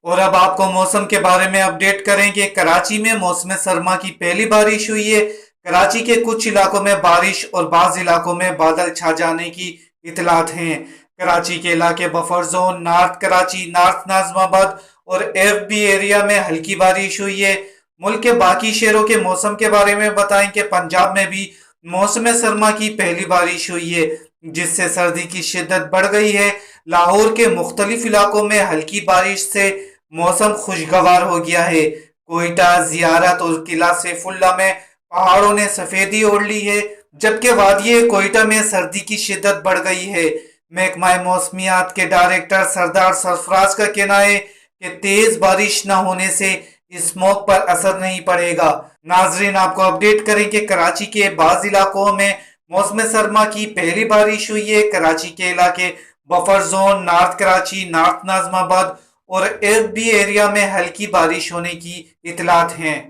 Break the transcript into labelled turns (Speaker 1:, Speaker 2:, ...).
Speaker 1: اور اب آپ کو موسم کے بارے میں اپڈیٹ کریں کہ کراچی میں موسم سرما کی پہلی بارش ہوئی ہے۔ کراچی کے کچھ علاقوں میں بارش اور بعض علاقوں میں بادل چھا جانے کی اطلاعات ہیں۔ کراچی کے علاقے buffer zone, north Karachi, north Nazimabad اور ایف بی ایریا میں ہلکی بارش ہوئی ہے۔ ملک کے باقی شہروں کے موسم کے بارے میں بتائیں کہ پنجاب میں بھی موسم سرما کی پہلی بارش ہوئی ہے، جس سے سردی کی شدت بڑھ گئی ہے۔ لاہور کے مختلف علاقوں میں ہلکی بارش سے موسم خوشگوار ہو گیا ہے۔ کوئٹہ، زیارت اور قلعہ سیف اللہ میں پہاڑوں نے سفیدی اوڑھ لی ہے، جبکہ وادی کوئٹہ میں سردی کی شدت بڑھ گئی ہے۔ محکمہ موسمیات کے ڈائریکٹر سردار سرفراز کا کہنا ہے کہ تیز بارش نہ ہونے سے اسموگ پر اثر نہیں پڑے گا۔ ناظرین، آپ کو اپڈیٹ کریں کہ کراچی کے بعض علاقوں میں موسم سرما کی پہلی بارش ہوئی ہے۔ کراچی کے علاقے buffer zone, north Karachi, north Nazimabad اور ایف بی ایریا میں ہلکی بارش ہونے کی اطلاعات ہیں۔